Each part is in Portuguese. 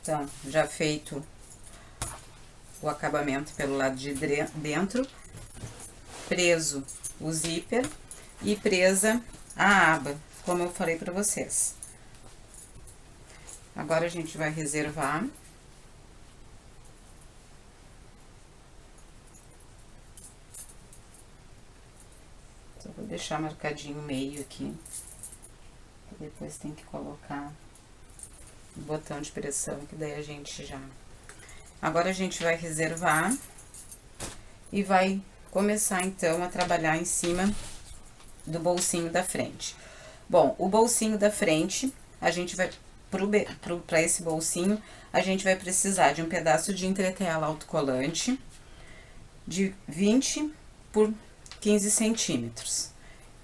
Então, já feito o acabamento pelo lado de dentro, preso o zíper e presa a aba, como eu falei pra vocês. Agora, a gente vai reservar. Só vou deixar marcadinho o meio aqui. Depois tem que colocar o botão de pressão, que daí a gente já... Agora, a gente vai reservar e vai começar, então, a trabalhar em cima do bolsinho da frente. Bom, o bolsinho da frente, a gente vai, para esse bolsinho, a gente vai precisar de um pedaço de entretela autocolante de 20 por 15 centímetros.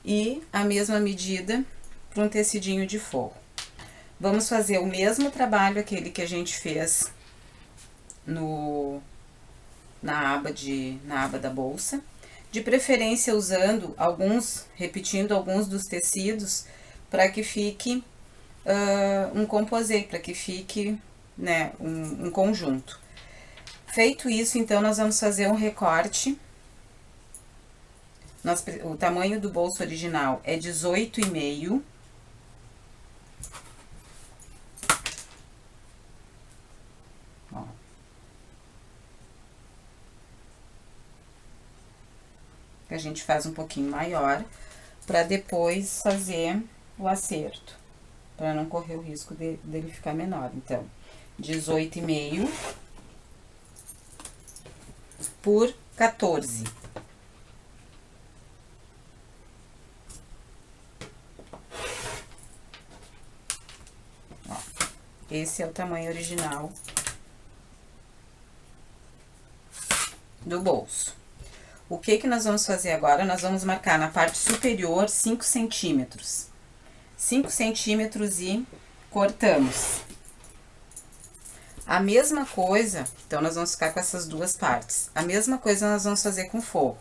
E a mesma medida para um tecidinho de forro. Vamos fazer o mesmo trabalho, aquele que a gente fez na aba da bolsa, de preferência usando repetindo alguns dos tecidos, para que fique um composê, para que fique, né, um conjunto. Feito isso, então, nós vamos fazer um recorte. O tamanho do bolso original é 18,5. A gente faz um pouquinho maior, para depois fazer o acerto, para não correr o risco dele ficar menor. Então, 18,5 por 14. Ó, esse é o tamanho original do bolso. O que nós vamos fazer agora? Nós vamos marcar na parte superior 5 centímetros. 5 centímetros e cortamos. A mesma coisa, então, nós vamos ficar com essas duas partes. A mesma coisa nós vamos fazer com o forro.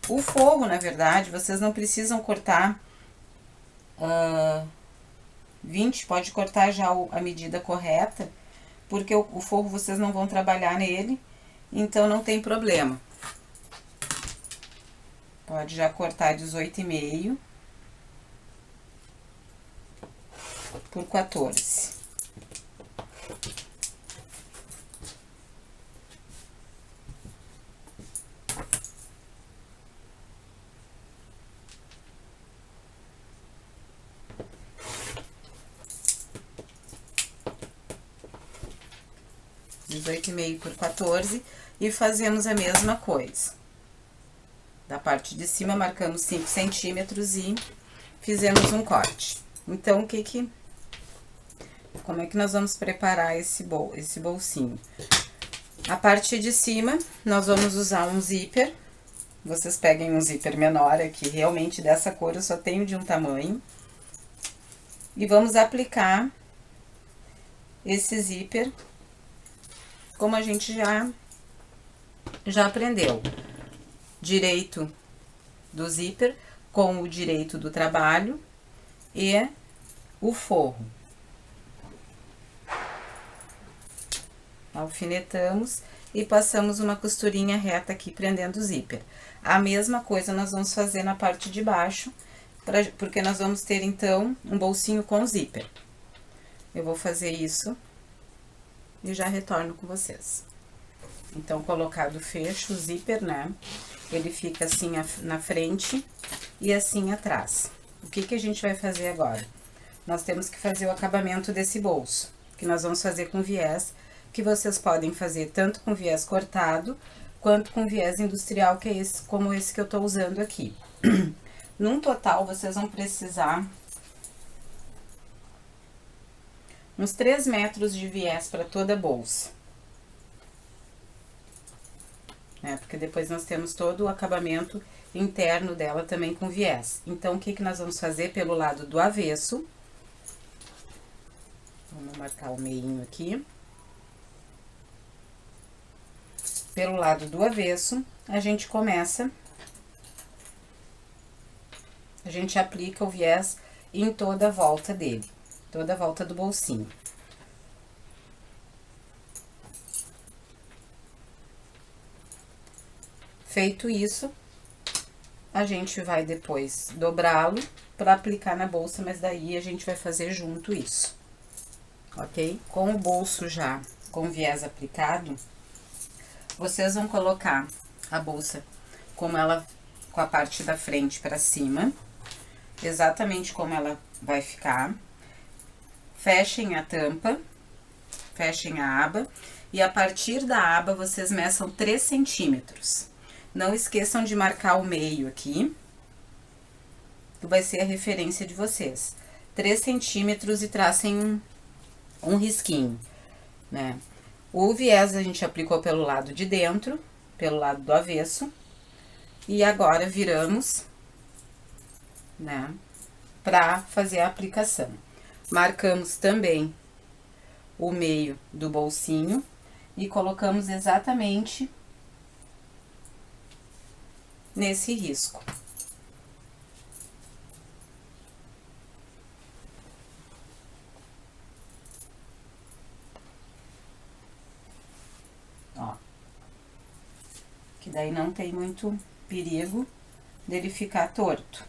O forro, na verdade, vocês não precisam cortar 20, pode cortar já a medida correta, porque o forro vocês não vão trabalhar nele, então não tem problema. Pode já cortar 18,5 por 14. Dezoito e meio por 14 e fazemos a mesma coisa. Da parte de cima, marcamos 5 centímetros e fizemos um corte. Então, como é que nós vamos preparar esse bolsinho? A parte de cima, nós vamos usar um zíper. Vocês peguem um zíper menor aqui, realmente dessa cor eu só tenho de um tamanho. E vamos aplicar esse zíper, como a gente já aprendeu. Direito do zíper com o direito do trabalho e o forro. Alfinetamos e passamos uma costurinha reta aqui prendendo o zíper. A mesma coisa nós vamos fazer na parte de baixo, porque nós vamos ter então um bolsinho com zíper. Eu vou fazer isso e já retorno com vocês. Então, colocado o fecho, o zíper, né? Ele fica assim na frente e assim atrás. O que a gente vai fazer agora? Nós temos que fazer o acabamento desse bolso, que nós vamos fazer com viés, que vocês podem fazer tanto com viés cortado, quanto com viés industrial, que é como esse que eu tô usando aqui. Num total, vocês vão precisar uns 3 metros de viés para toda a bolsa. né? Porque depois nós temos todo o acabamento interno dela também com viés. Então, o que que nós vamos fazer pelo lado do avesso? Vamos marcar o meinho aqui. Pelo lado do avesso, a gente começa, a gente aplica o viés em toda a volta dele, toda a volta do bolsinho. Feito isso, a gente vai depois dobrá-lo para aplicar na bolsa, mas daí a gente vai fazer junto isso, ok? Com o bolso já com viés aplicado, vocês vão colocar a bolsa como ela, com a parte da frente para cima, exatamente como ela vai ficar. Fechem a tampa, fechem a aba, e a partir da aba vocês meçam 3 centímetros. Não esqueçam de marcar o meio aqui, que vai ser a referência de vocês. 3 centímetros e tracem um risquinho, né? O viés a gente aplicou pelo lado de dentro, pelo lado do avesso, e agora viramos, né, pra fazer a aplicação. Marcamos também o meio do bolsinho e colocamos exatamente nesse risco. Ó. Que daí não tem muito perigo dele ficar torto.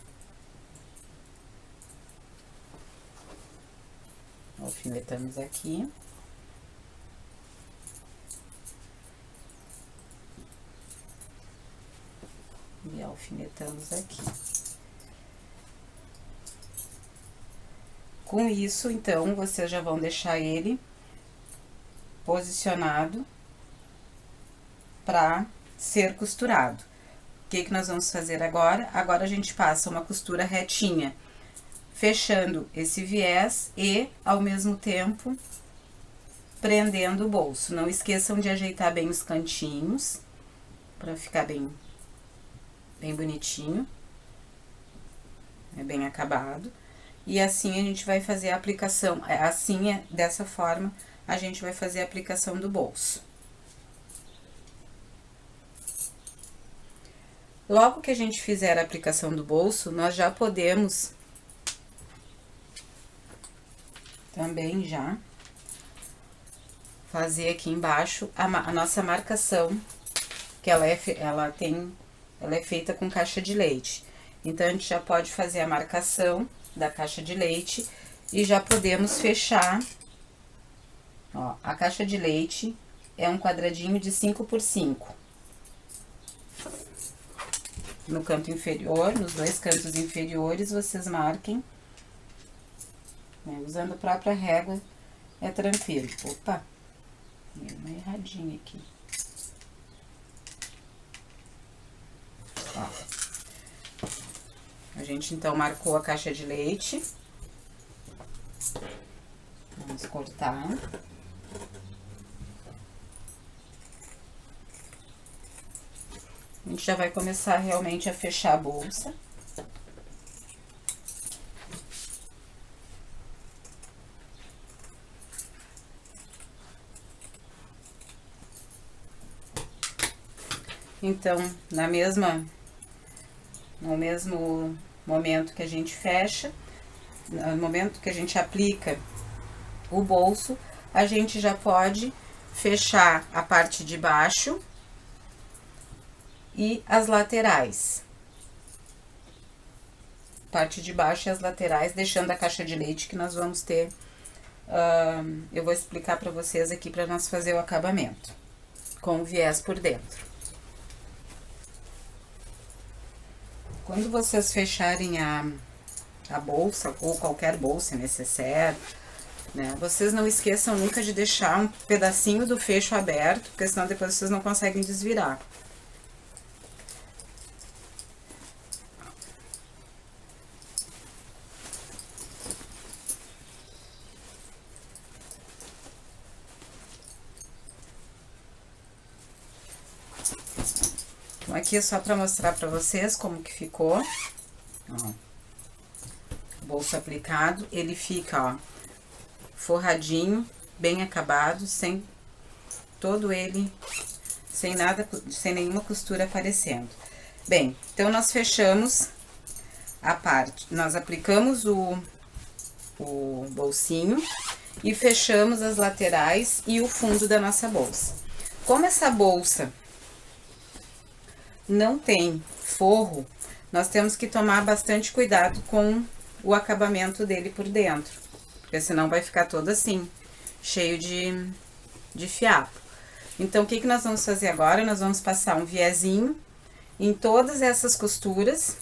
Alfinetamos aqui. E alfinetamos aqui. Com isso, então, vocês já vão deixar ele posicionado para ser costurado. O que que nós vamos fazer agora? Agora a gente passa uma costura retinha, fechando esse viés e, ao mesmo tempo, prendendo o bolso. Não esqueçam de ajeitar bem os cantinhos, para ficar bem bonitinho, bem acabado. E assim a gente vai fazer a aplicação, assim, dessa forma, a gente vai fazer a aplicação do bolso. Logo que a gente fizer a aplicação do bolso, nós já podemos também já fazer aqui embaixo a nossa marcação, que ela é feita com caixa de leite. Então, a gente já pode fazer a marcação da caixa de leite e já podemos fechar. Ó, a caixa de leite é um quadradinho de 5 por 5. No canto inferior, nos 2 cantos inferiores, vocês marquem, né? Usando a própria régua, é tranquilo. Opa, tem uma erradinha aqui. Ó. A gente, então, marcou a caixa de leite. Vamos cortar. A gente já vai começar realmente a fechar a bolsa. Então, no mesmo momento que a gente fecha, no momento que a gente aplica o bolso, a gente já pode fechar a parte de baixo e as laterais. Parte de baixo e as laterais, deixando a caixa de leite que nós vamos ter. Eu vou explicar para vocês aqui para nós fazer o acabamento com o viés por dentro. Quando vocês fecharem a bolsa, ou qualquer bolsa, necessaire, né, vocês não esqueçam nunca de deixar um pedacinho do fecho aberto, porque senão depois vocês não conseguem desvirar. Então, aqui é só pra mostrar pra vocês como que ficou. Ó. Bolso aplicado, ele fica, ó, forradinho, bem acabado, sem todo ele, sem nada, sem nenhuma costura aparecendo. Bem, então nós fechamos a parte, nós aplicamos o bolsinho e fechamos as laterais e o fundo da nossa bolsa. Como essa bolsa não tem forro, nós temos que tomar bastante cuidado com o acabamento dele por dentro, porque senão vai ficar todo assim, cheio de fiapo. Então, o que nós vamos fazer agora? Nós vamos passar um viezinho em todas essas costuras,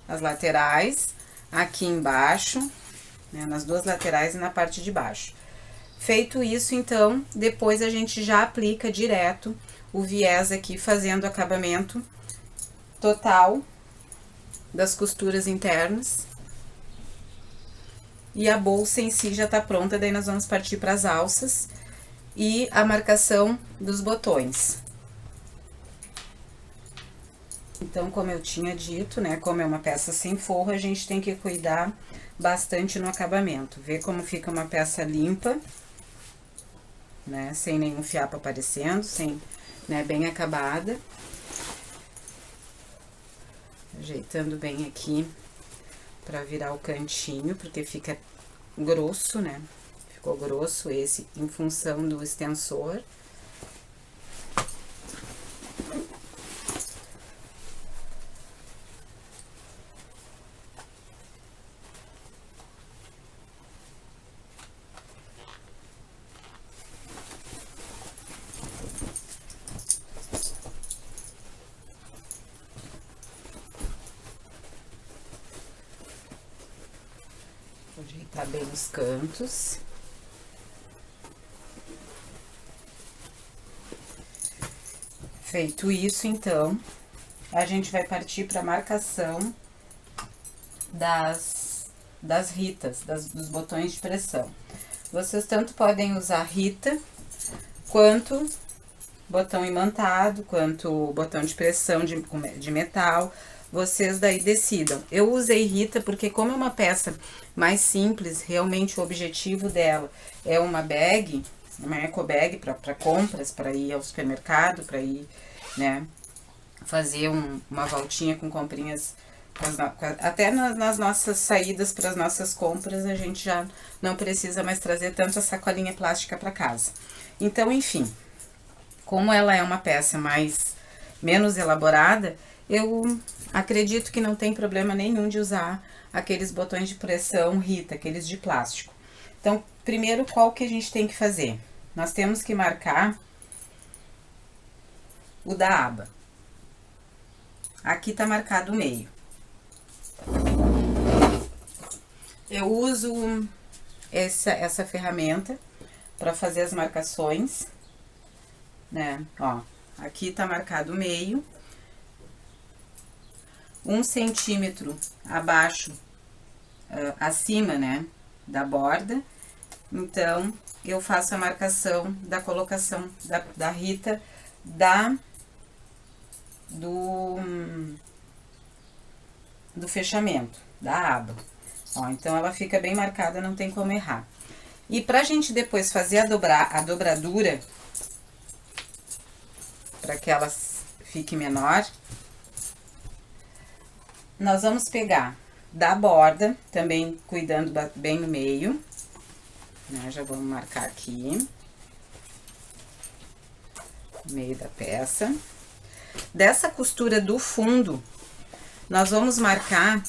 as laterais, aqui embaixo, né, nas duas laterais e na parte de baixo. Feito isso, então, depois a gente já aplica direto o viés aqui, fazendo o acabamento total das costuras internas. E a bolsa em si já tá pronta, daí nós vamos partir para as alças e a marcação dos botões. Então, como eu tinha dito, né, como é uma peça sem forro, a gente tem que cuidar bastante no acabamento. Ver como fica uma peça limpa, né, sem nenhum fiapo aparecendo, sem, né, bem acabada. Ajeitando bem aqui pra virar o cantinho, porque fica grosso, né? Ficou grosso esse em função do extensor. Vou ajeitar bem os cantos. Feito isso, então, a gente vai partir para a marcação das ritas, dos botões de pressão. Vocês tanto podem usar rita, quanto botão imantado, quanto botão de pressão de metal. Vocês daí decidam. Eu usei rita porque, como é uma peça mais simples, realmente o objetivo dela é uma bag, uma eco bag para compras, para ir ao supermercado, para ir, né, fazer uma voltinha com comprinhas, até nas nossas saídas para as nossas compras, a gente já não precisa mais trazer tanta sacolinha plástica para casa. Então, enfim, como ela é uma peça menos elaborada, eu acredito que não tem problema nenhum de usar aqueles botões de pressão Rita, aqueles de plástico. Então, primeiro, qual que a gente tem que fazer? Nós temos que marcar o da aba. Aqui tá marcado o meio. Eu uso essa ferramenta para fazer as marcações, né? Ó, aqui tá marcado o meio. 1 centímetro abaixo, acima, né, da borda. Então, eu faço a marcação da colocação da Rita do fechamento da aba. Ó, então, ela fica bem marcada, não tem como errar. E pra gente depois fazer a dobradura, para que ela fique menor, nós vamos pegar da borda, também cuidando bem no meio, né? Já vamos marcar aqui, no meio da peça. Dessa costura do fundo, nós vamos marcar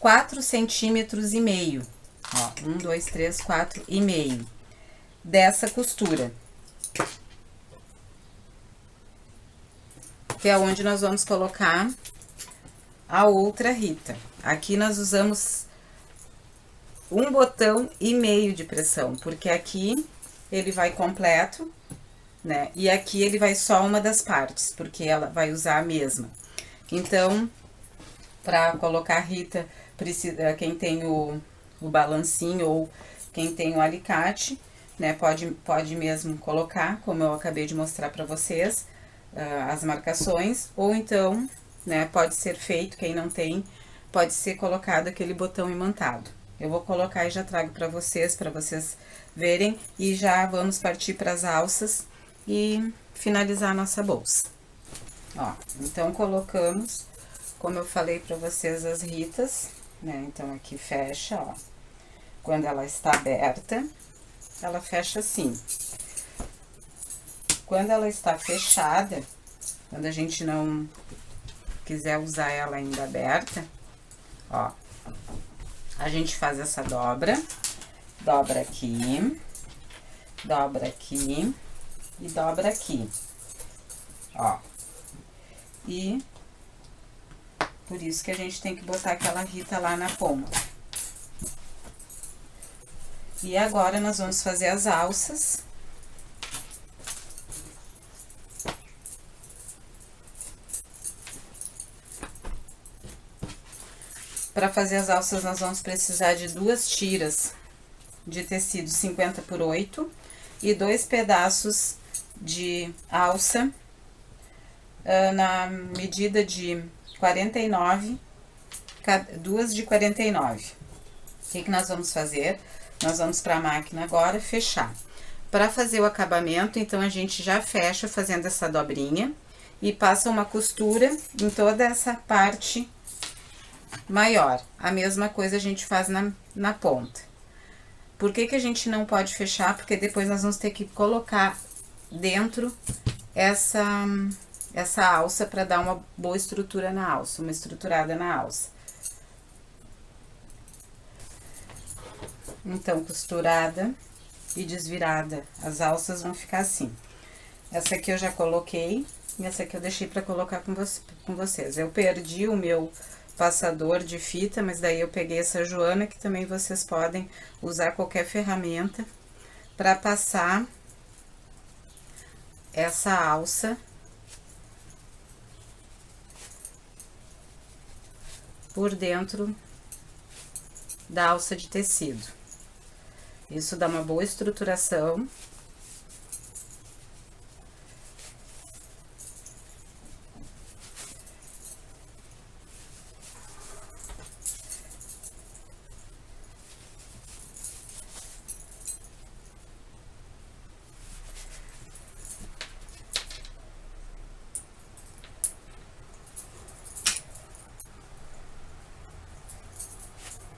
4,5 centímetros. Ó, 1, 2, 3, 4,5 dessa costura. Que é onde nós vamos colocar a outra Rita. Aqui nós usamos 1,5 botão de pressão, porque aqui ele vai completo, né? E aqui ele vai só uma das partes, porque ela vai usar a mesma. Então, para colocar a Rita, precisa, quem tem o balancinho ou quem tem o alicate, né? Pode mesmo colocar, como eu acabei de mostrar para vocês, as marcações, ou então, né, pode ser feito, quem não tem, pode ser colocado aquele botão imantado. Eu vou colocar e já trago para vocês verem, e já vamos partir para as alças e finalizar a nossa bolsa. Ó, então colocamos, como eu falei para vocês, as ritas, né, então aqui fecha, ó, quando ela está aberta, ela fecha assim. Quando ela está fechada, quando a gente não quiser usar ela ainda aberta, ó, a gente faz essa dobra, dobra aqui e dobra aqui, ó. E por isso que a gente tem que botar aquela rita lá na ponta. E agora nós vamos fazer as alças. Para fazer as alças, nós vamos precisar de 2 tiras de tecido 50 por 8 e 2 pedaços de alça na medida de 49, 2 de 49. O que nós vamos fazer? Nós vamos para a máquina agora fechar. Para fazer o acabamento, então, a gente já fecha fazendo essa dobrinha e passa uma costura em toda essa parte maior. A mesma coisa a gente faz na ponta. Por que a gente não pode fechar? Porque depois nós vamos ter que colocar dentro essa alça para dar uma boa estrutura na alça, uma estruturada na alça. Então, costurada e desvirada, as alças vão ficar assim. Essa aqui eu já coloquei e essa aqui eu deixei para colocar com vocês. Eu perdi o meu passador de fita, mas daí eu peguei essa Joana, que também vocês podem usar qualquer ferramenta para passar essa alça por dentro da alça de tecido. Isso dá uma boa estruturação.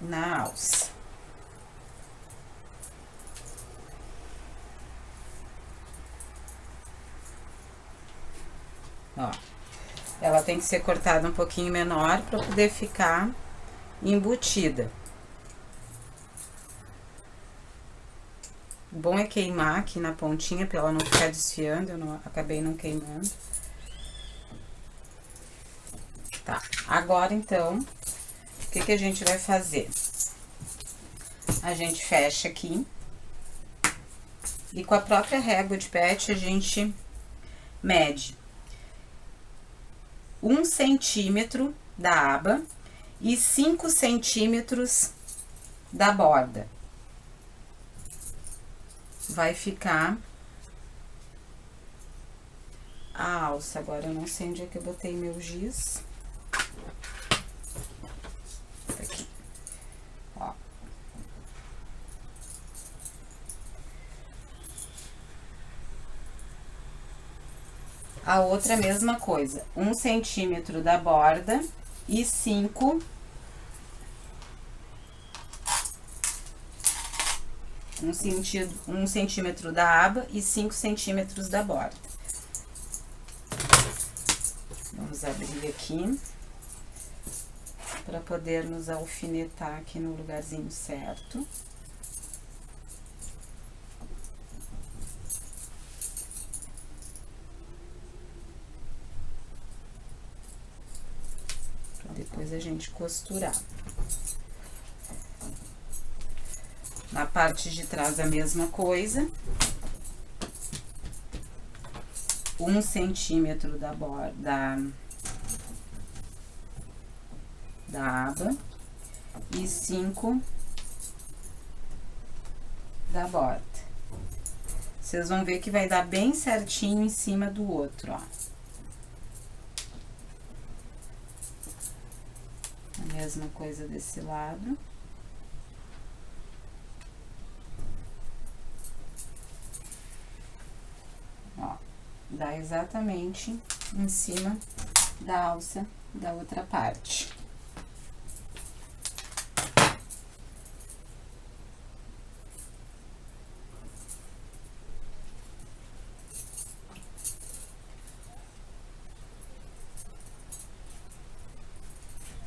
Na alça. Ó, ela tem que ser cortada um pouquinho menor para poder ficar embutida. O bom é queimar aqui na pontinha para ela não ficar desfiando, acabei não queimando. Tá, agora então, o que a gente vai fazer? A gente fecha aqui e com a própria régua de pet a gente mede 1 centímetro da aba e 5 centímetros da borda. Vai ficar a alça. Agora eu não sei onde é que eu botei meu giz. Aqui. Ó. A outra mesma coisa, 1 centímetro da borda e 5 1 centímetro da aba e 5 centímetros da borda. Vamos abrir aqui para podermos alfinetar aqui no lugarzinho certo. Depois a gente costurar. Na parte de trás a mesma coisa. 1 centímetro da borda da aba e 5 da borda. Vocês vão ver que vai dar bem certinho em cima do outro, ó. A mesma coisa desse lado. Ó, dá exatamente em cima da alça da outra parte.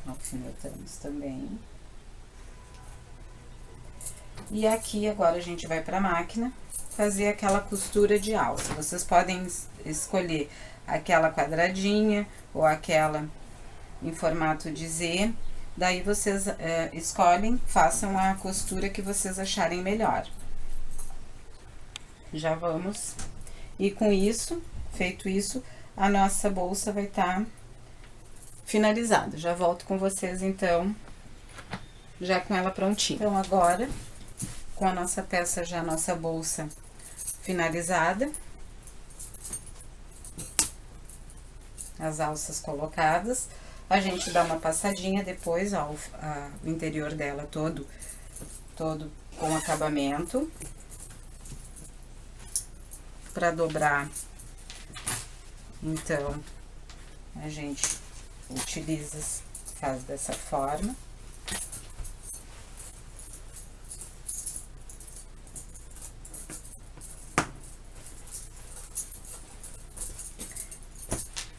Alfinetamos também. E aqui agora a gente vai para a máquina fazer aquela costura de alça. Vocês podem escolher aquela quadradinha ou aquela em formato de Z. Daí vocês escolhem, façam a costura que vocês acharem melhor. Já vamos. E com isso, feito isso, a nossa bolsa vai estar finalizada. Já volto com vocês então, já com ela prontinha. Então agora, com a nossa peça já, nossa bolsa finalizada, as alças colocadas, a gente dá uma passadinha depois, ó, o interior dela todo com acabamento, para dobrar. Então, a gente utiliza, faz dessa forma.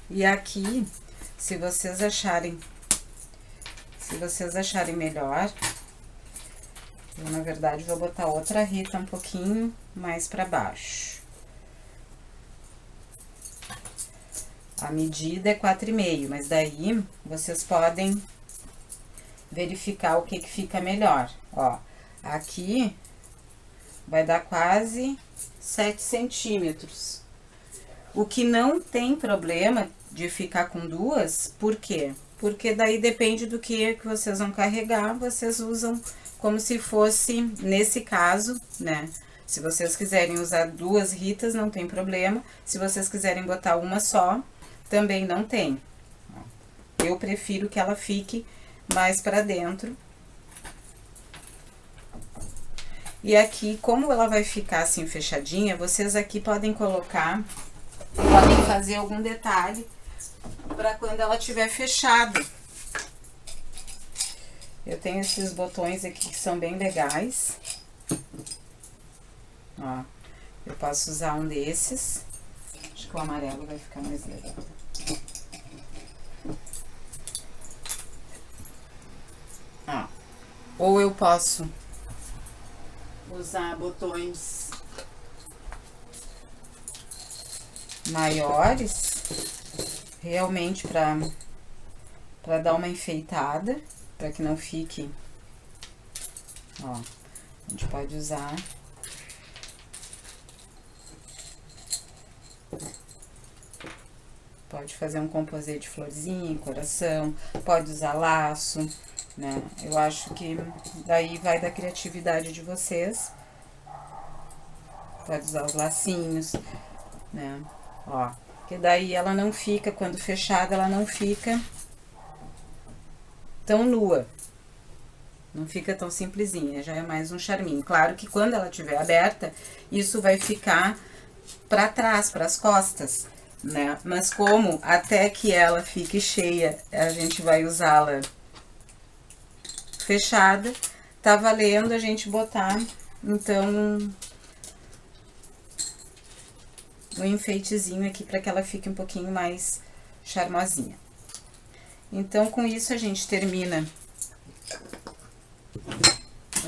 E aqui, se vocês acharem melhor, eu, na verdade, vou botar outra rita um pouquinho mais para baixo. A medida é 4,5, mas daí vocês podem verificar o que fica melhor. Ó, aqui vai dar quase 7 centímetros. O que não tem problema de ficar com duas, por quê? Porque daí depende do que vocês vão carregar, vocês usam como se fosse, nesse caso, né? Se vocês quiserem usar duas ritas, não tem problema. Se vocês quiserem botar uma só, também não tem. Eu prefiro que ela fique mais pra dentro. E aqui, como ela vai ficar assim fechadinha, vocês aqui podem colocar, podem fazer algum detalhe para quando ela estiver fechada. Eu tenho esses botões aqui que são bem legais. Ó, eu posso usar um desses. Acho que o amarelo vai ficar mais legal. Ó, ou eu posso usar botões maiores, realmente para dar uma enfeitada, para que não fique, ó, a gente pode usar fazer um composê de florzinha, coração, pode usar laço, né? Eu acho que daí vai da criatividade de vocês. Pode usar os lacinhos, né? Ó, que daí ela não fica, quando fechada, ela não fica tão nua. Não fica tão simplesinha, já é mais um charminho. Claro que quando ela estiver aberta, isso vai ficar para trás, para as costas, né? Mas como até que ela fique cheia, a gente vai usá-la fechada, tá valendo a gente botar, então, um enfeitezinho aqui para que ela fique um pouquinho mais charmosinha. Então, com isso, a gente termina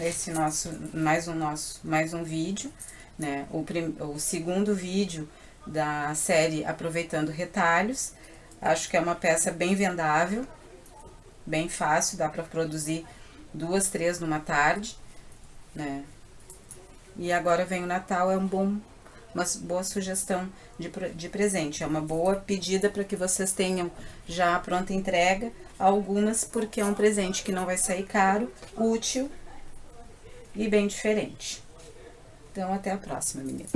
esse mais um vídeo, né? O segundo vídeo da série Aproveitando Retalhos. Acho que é uma peça bem vendável, bem fácil, dá para produzir 2, 3 numa tarde, né? E agora vem o Natal, é uma boa sugestão de presente, é uma boa pedida para que vocês tenham já a pronta entrega, algumas porque é um presente que não vai sair caro, útil e bem diferente. Então, até a próxima, meninas.